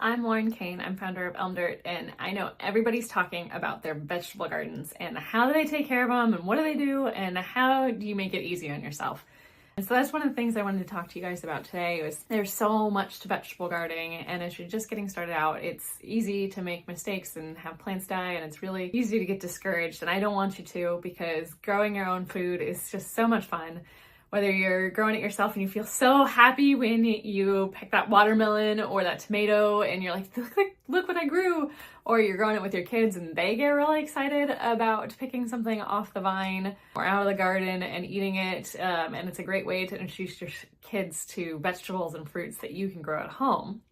I'm Lauren Kane. I'm founder of Elm Dirt, and I know everybody's talking about their vegetable gardens and how do they take care of them and what do they do and how do you make it easy on yourself. And so that's one of the things I wanted to talk to you guys about today. Was there's so much to vegetable gardening, and as you're just getting started out, it's easy to make mistakes and have plants die, and it's really easy to get discouraged, and I don't want you to, because growing your own food is just so much fun. Whether you're growing it yourself and you feel so happy when you pick that watermelon or that tomato and you're like, look what I grew, or you're growing it with your kids and they get really excited about picking something off the vine or out of the garden and eating it, and it's a great way to introduce your kids to vegetables and fruits that you can grow at home.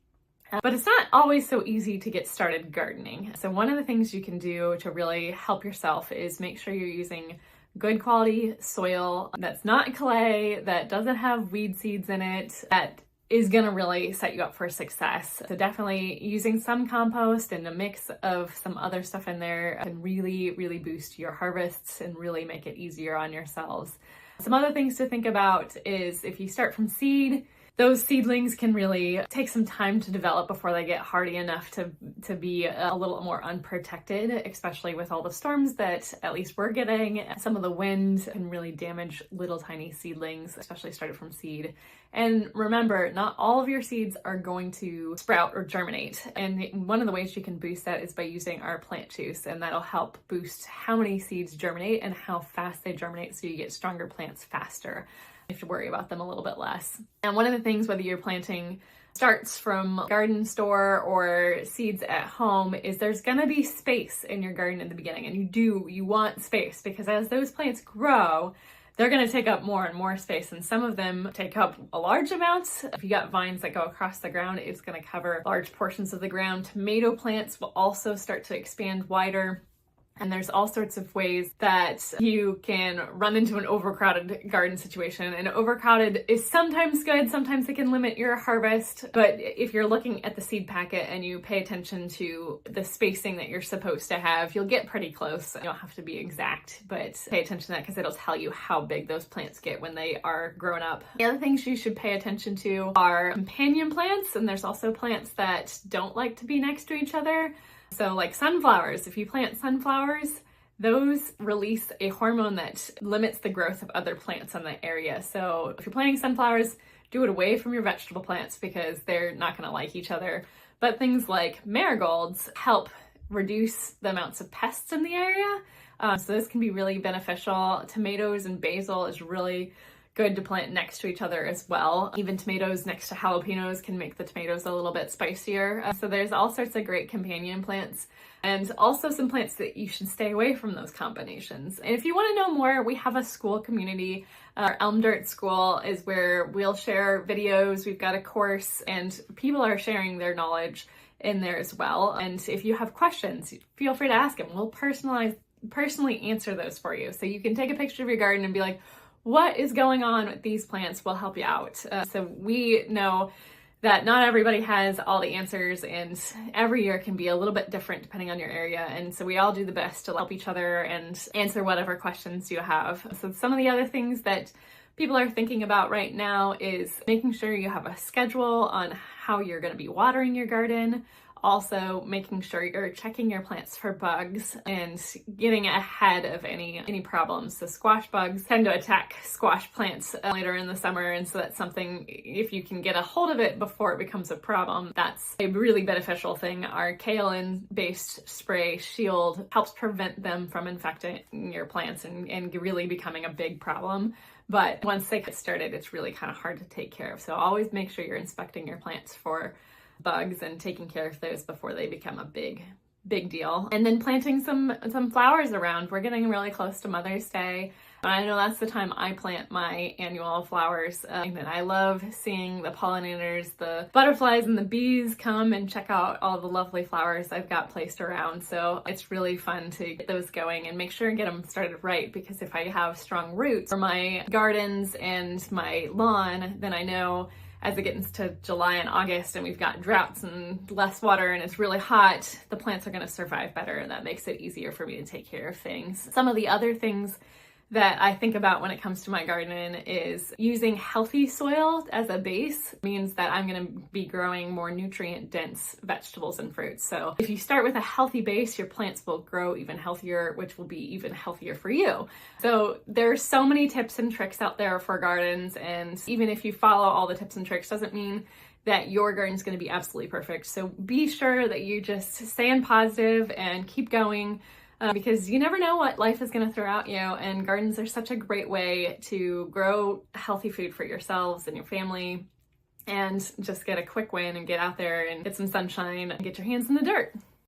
But it's not always so easy to get started gardening. So one of the things you can do to really help yourself is make sure you're using good quality soil that's not clay, that doesn't have weed seeds in it, that is gonna really set you up for success. So definitely using some compost and a mix of some other stuff in there can really, really boost your harvests and really make it easier on yourselves. Some other things to think about is if you start from seed, those seedlings can really take some time to develop before they get hardy enough to be a little more unprotected, especially with all the storms that at least we're getting. Some of the wind can really damage little tiny seedlings, especially started from seed. And remember, not all of your seeds are going to sprout or germinate. And one of the ways you can boost that is by using our plant juice, and that'll help boost how many seeds germinate and how fast they germinate, so you get stronger plants faster. You have to worry about them a little bit less. And one of the things, whether you're planting starts from garden store or seeds at home, is there's gonna be space in your garden in the beginning, and you want space, because as those plants grow, they're gonna take up more and more space, and some of them take up a large amount. If you got vines that go across the ground, it's gonna cover large portions of the ground. Tomato plants will also start to expand wider. And there's all sorts of ways that you can run into an overcrowded garden situation. And overcrowded is sometimes good, sometimes it can limit your harvest. But if you're looking at the seed packet and you pay attention to the spacing that you're supposed to have, you'll get pretty close. You don't have to be exact, but pay attention to that, because it'll tell you how big those plants get when they are grown up. The other things you should pay attention to are companion plants, and there's also plants that don't like to be next to each other. So like sunflowers, if you plant sunflowers, those release a hormone that limits the growth of other plants in the area. So if you're planting sunflowers, do it away from your vegetable plants, because they're not gonna like each other. But things like marigolds help reduce the amounts of pests in the area. So this can be really beneficial. Tomatoes and basil is really good to plant next to each other as well. Even tomatoes next to jalapenos can make the tomatoes a little bit spicier. So there's all sorts of great companion plants, and also some plants that you should stay away from those combinations. And if you want to know more, we have a school community. Our Elm Dirt School is where we'll share videos. We've got a course, and people are sharing their knowledge in there as well. And if you have questions, feel free to ask them. We'll personally answer those for you. So you can take a picture of your garden and be like, what is going on with these plants? Will help you out. So we know that not everybody has all the answers, and every year can be a little bit different depending on your area. And so we all do the best to help each other and answer whatever questions you have. So some of the other things that people are thinking about right now is making sure you have a schedule on how you're going to be watering your garden. Also making sure you're checking your plants for bugs and getting ahead of any problems. So squash bugs tend to attack squash plants later in the summer, and so that's something, if you can get a hold of it before it becomes a problem, that's a really beneficial thing. Our kaolin-based spray Shield helps prevent them from infecting your plants and really becoming a big problem. But once they get started, it's really kind of hard to take care of. So always make sure you're inspecting your plants for bugs and taking care of those before they become a big deal. And then planting some flowers around. We're getting really close to Mother's Day. I know that's the time I plant my annual flowers, and I love seeing the pollinators, the butterflies and the bees come and check out all the lovely flowers I've got placed around. So it's really fun to get those going and make sure and get them started right, because if I have strong roots for my gardens and my lawn, then I know as it gets to July and August and we've got droughts and less water and it's really hot, the plants are going to survive better, and that makes it easier for me to take care of things. Some of the other things that I think about when it comes to my garden is using healthy soil as a base means that I'm going to be growing more nutrient dense vegetables and fruits. So if you start with a healthy base, your plants will grow even healthier, which will be even healthier for you. So there's so many tips and tricks out there for gardens, and even if you follow all the tips and tricks doesn't mean that your garden is going to be absolutely perfect. So be sure that you just stay positive and keep going. Because you never know what life is going to throw at you, and gardens are such a great way to grow healthy food for yourselves and your family, and just get a quick win and get out there and get some sunshine and get your hands in the dirt.